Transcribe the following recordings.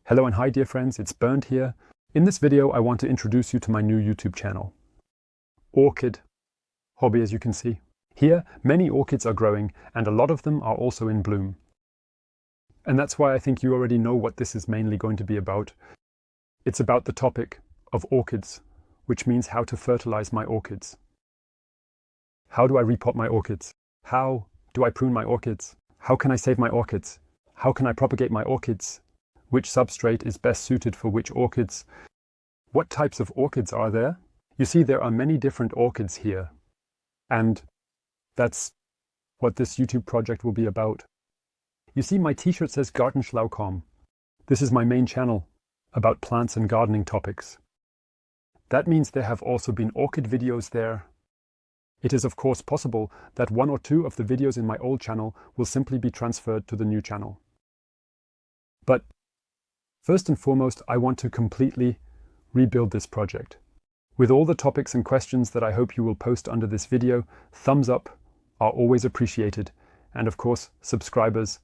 Hello and hi dear friends, it's Bernd here. In this video I want to introduce you to my new YouTube channel. Orchid hobby, as you can see. Here many orchids are growing and a lot of them are also in bloom. And that's why I think you already know what this is mainly going to be about. It's about the topic of orchids, which means how to fertilize my orchids. How do I repot my orchids? How do I prune my orchids? How can I save my orchids? How can I propagate my orchids? Which substrate is best suited for which orchids? What types of orchids are there? You see, there are many different orchids here. And that's what this YouTube project will be about. You see, my t-shirt says Gartenschlau.com. This is my main channel about plants and gardening topics. That means there have also been orchid videos there. It is of course possible that one or two of the videos in my old channel will simply be transferred to the new channel. But first and foremost, I want to completely rebuild this project. With all the topics and questions that I hope you will post under this video, thumbs up are always appreciated. And of course, subscribers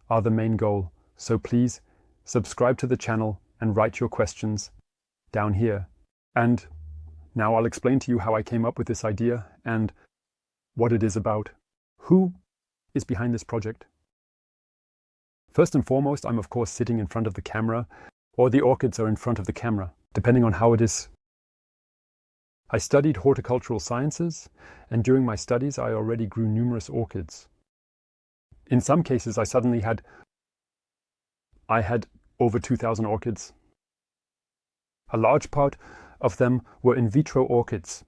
are the main goal. So please subscribe to the channel and write your questions down here. And now I'll explain to you how I came up with this idea and what it is about. Who is behind this project? First and foremost, I'm of course sitting in front of the camera, or the orchids are in front of the camera, depending on how it is. I studied horticultural sciences, and during my studies I already grew numerous orchids. In some cases I had over 2,000 orchids. A large part of them were in vitro orchids,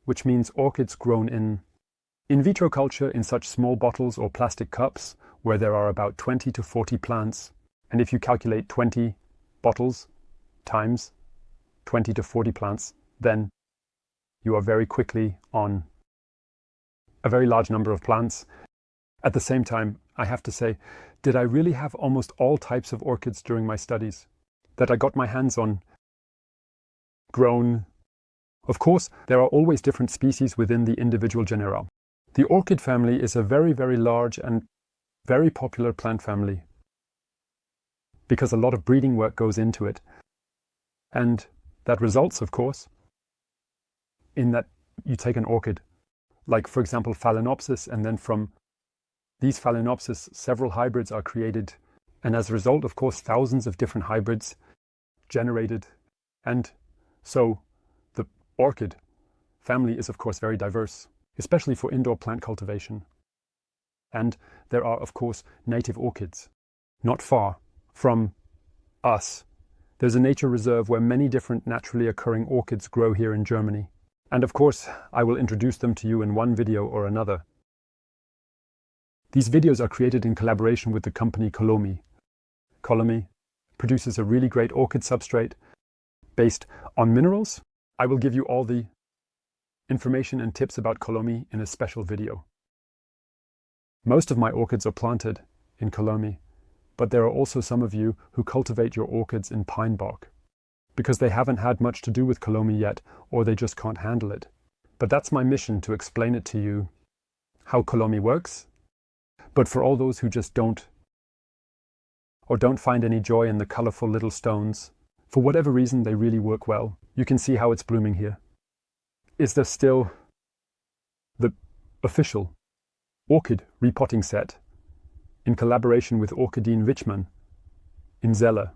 which means orchids grown in vitro culture in such small bottles or plastic cups where there are about 20 to 40 plants. And if you calculate 20 bottles times 20 to 40 plants, then you are very quickly on a very large number of plants. At the same time, I have to say, did I really have almost all types of orchids during my studies that I got my hands on grown? Of course, there are always different species within the individual genera. The orchid family is a very, very large and very popular plant family because a lot of breeding work goes into it. And that results, of course, in that you take an orchid, like for example Phalaenopsis, and then from these Phalaenopsis several hybrids are created. And as a result, of course, thousands of different hybrids generated. And so the orchid family is of course very diverse, especially for indoor plant cultivation. And there are, of course, native orchids. Not far from us, there's a nature reserve where many different naturally occurring orchids grow here in Germany. And of course, I will introduce them to you in one video or another. These videos are created in collaboration with the company Colomi. Colomi produces a really great orchid substrate based on minerals. I will give you all the information and tips about Colomi in a special video. Most of my orchids are planted in Colomi, but there are also some of you who cultivate your orchids in pine bark because they haven't had much to do with Colomi yet, or they just can't handle it. But that's my mission, to explain it to you, how Colomi works. But for all those who just don't find any joy in the colorful little stones, for whatever reason they really work well. You can see how it's blooming here. Is there still the official orchid repotting set in collaboration with Orchidin Wichmann in Zelle.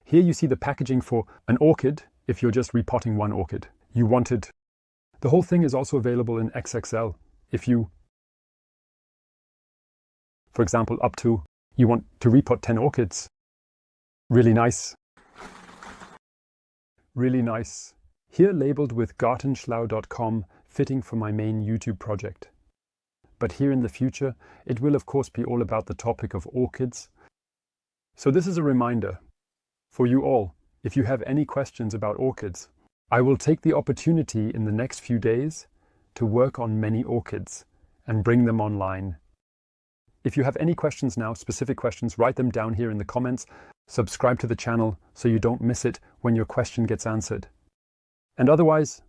Here you see the packaging for an orchid if you're just repotting one orchid. The whole thing is also available in XXL if you, for example, you want to repot 10 orchids. Really nice. Really nice. Here labeled with Gartenschlau.com, fitting for my main YouTube project. But here in the future, it will of course be all about the topic of orchids. So this is a reminder for you all. If you have any questions about orchids, I will take the opportunity in the next few days to work on many orchids and bring them online. If you have any questions now, specific questions, write them down here in the comments. Subscribe to the channel so you don't miss it when your question gets answered. And otherwise,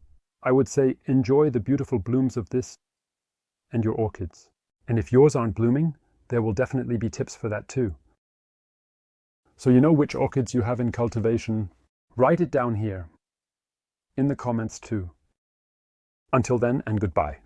I would say enjoy the beautiful blooms of this and your orchids. And if yours aren't blooming, there will definitely be tips for that too. So you know which orchids you have in cultivation? Write it down here in the comments too. Until then, and goodbye.